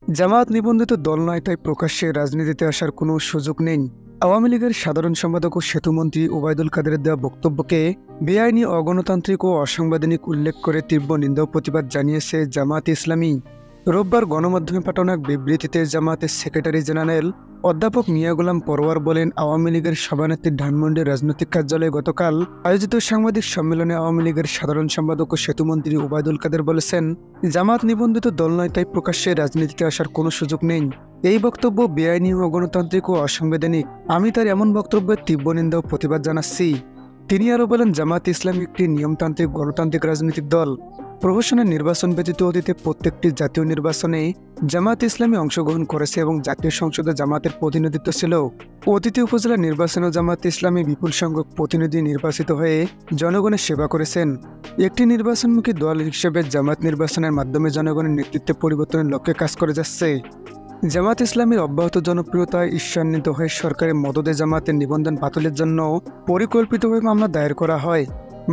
জামায়াত নিবন্ধিত দল নয়, তাই প্রকাশ্যে রাজনীতিতে আসার কোনো সুযোগ নেই। আওয়ামী লীগের সাধারণ সম্পাদক ও সেতুমন্ত্রী ওবায়দুল কাদেরের দেওয়া বক্তব্যকে বেআইনি, অগণতান্ত্রিক ও অসাংবিধানিক উল্লেখ করে তীব্র নিন্দা ও প্রতিবাদ জানিয়েছে জামায়াত ইসলামী। রোববার গণমাধ্যমে পাঠানো এক বিবৃতিতে জামায়াতের সেক্রেটারি জেনারেল অধ্যাপক মিয়া গোলাম পরোয়ার বলেন, আওয়ামী লীগের সভানেত্রী ধানমন্ডির রাজনৈতিক কার্যালয়ে গতকাল আয়োজিত সাংবাদিক সম্মেলনে আওয়ামী লীগের সাধারণ সম্পাদক ও সেতুমন্ত্রী ওবায়দুল কাদের বলেছেন, জামায়াত নিবন্ধিত দল নয়, তাই প্রকাশ্যে রাজনীতিতে আসার কোনো সুযোগ নেই। এই বক্তব্য বেআইনি, অগণতান্ত্রিক ও অসাংবিধানিক। আমি তার এমন বক্তব্যের তীব্র নিন্দা ও প্রতিবাদ জানাচ্ছি। তিনি আরও বলেন, জামায়াত ইসলামী একটি নিয়মতান্ত্রিক, গণতান্ত্রিক রাজনৈতিক দল। প্রহসনের নির্বাচন ব্যতীত অতীতে প্রত্যেকটি জাতীয় নির্বাচনে জামায়াত ইসলামী অংশগ্রহণ করেছে এবং জাতীয় সংসদে জামায়াতের প্রতিনিধিত্ব ছিল। অতীতে উপজেলা নির্বাচনেও জামায়াত ইসলামী বিপুল সংখ্যক প্রতিনিধি নির্বাচিত হয়ে জনগণের সেবা করেছেন। একটি নির্বাচনমুখী দল হিসেবে জামায়াত নির্বাচনের মাধ্যমে জনগণের নেতৃত্বে পরিবর্তনের লক্ষ্যে কাজ করে যাচ্ছে। জামায়াত ইসলামীর অব্যাহত জনপ্রিয়তায় ঈর্ষান্বিত হয়ে সরকারের মদদে জামায়াতের নিবন্ধন বাতিলের জন্য পরিকল্পিতভাবে মামলা দায়ের করা হয়।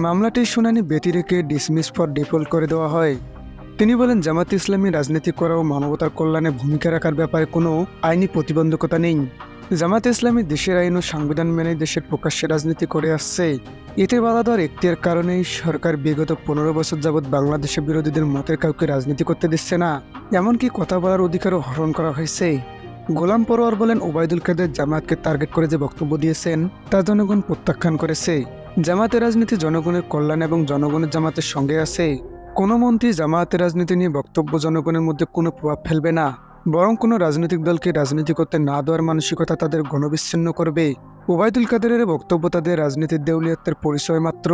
মামলাটির শুনানি ব্যতি রেখে ডিসমিস ফর ডিফল্ট করে দেওয়া হয়। তিনি বলেন, জামায়াত ইসলামী রাজনীতি করা ও মানবতার কল্যাণে ভূমিকা রাখার ব্যাপারে কোনো আইনি প্রতিবন্ধকতা নেই। জামায়াত ইসলামী দেশের আইন ও সংবিধান মেনে দেশের প্রকাশ্যে রাজনীতি করে আসছে। এতে বাধা দেওয়ার এখতিয়ার কারণেই সরকার বিগত 15 বছর যাবৎ বাংলাদেশের বিরোধীদের মতের কাউকে রাজনীতি করতে দিচ্ছে না, এমনকি কথা বলার অধিকারও হরণ করা হয়েছে। গোলাম পরোয়ার বলেন, ওবায়দুল কাদের জামায়াতকে টার্গেট করে যে বক্তব্য দিয়েছেন তা জনগণ প্রত্যাখ্যান করেছে। জামায়াতের রাজনীতি জনগণের কল্যাণ এবং জনগণের জামায়াতের সঙ্গে আছে। কোনো মন্ত্রী জামায়াতের রাজনীতি নিয়ে বক্তব্য জনগণের মধ্যে কোনো প্রভাব ফেলবে না, বরং কোনো রাজনৈতিক দলকে রাজনীতি করতে না দেওয়ার মানসিকতা তাদের গণবিচ্ছিন্ন করবে। ওবায়দুল কাদেরের বক্তব্য তাদের রাজনীতির দেউলিয়াত্বের পরিচয় মাত্র।